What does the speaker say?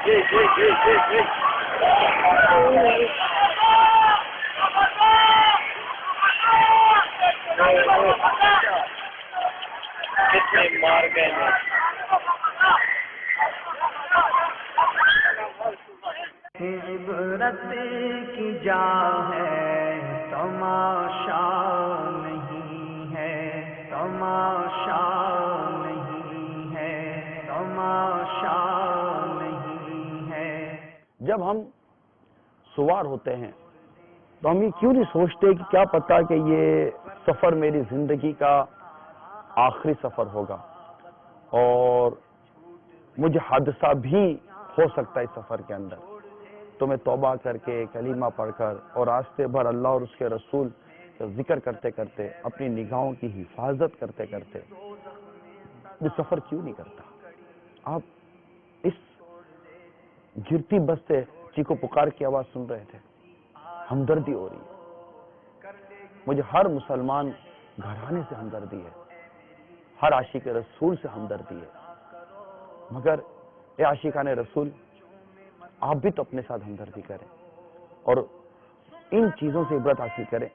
کتنے مار گئے ہیں. عبرت کی جا ہے تماشا نہیں ہے، تماشا نہیں ہے، تماشا نہیں ہے. جب ہم سوار ہوتے ہیں تو ہم یہ کیوں نہیں سوچتے کہ کیا پتا کہ یہ سفر میری زندگی کا آخری سفر ہوگا اور مجھے حادثہ بھی ہو سکتا ہے اس سفر کے اندر. تو میں توبہ کر کے کلمہ پڑھ کر اور راستے بھر اللہ اور اس کے رسول کا ذکر کرتے کرتے اپنی نگاہوں کی حفاظت کرتے کرتے یہ سفر کیوں نہیں کرتا. آپ اس گرتی بس سے چیخو پکار کی آواز سن رہے تھے. ہمدردی ہو رہی ہے. مجھے ہر مسلمان گھرانے سے ہمدردی ہے، ہر عاشق رسول سے ہمدردی ہے. مگر اے عاشقان رسول، آپ بھی تو اپنے ساتھ ہمدردی کریں اور ان چیزوں سے عبرت حاصل کریں.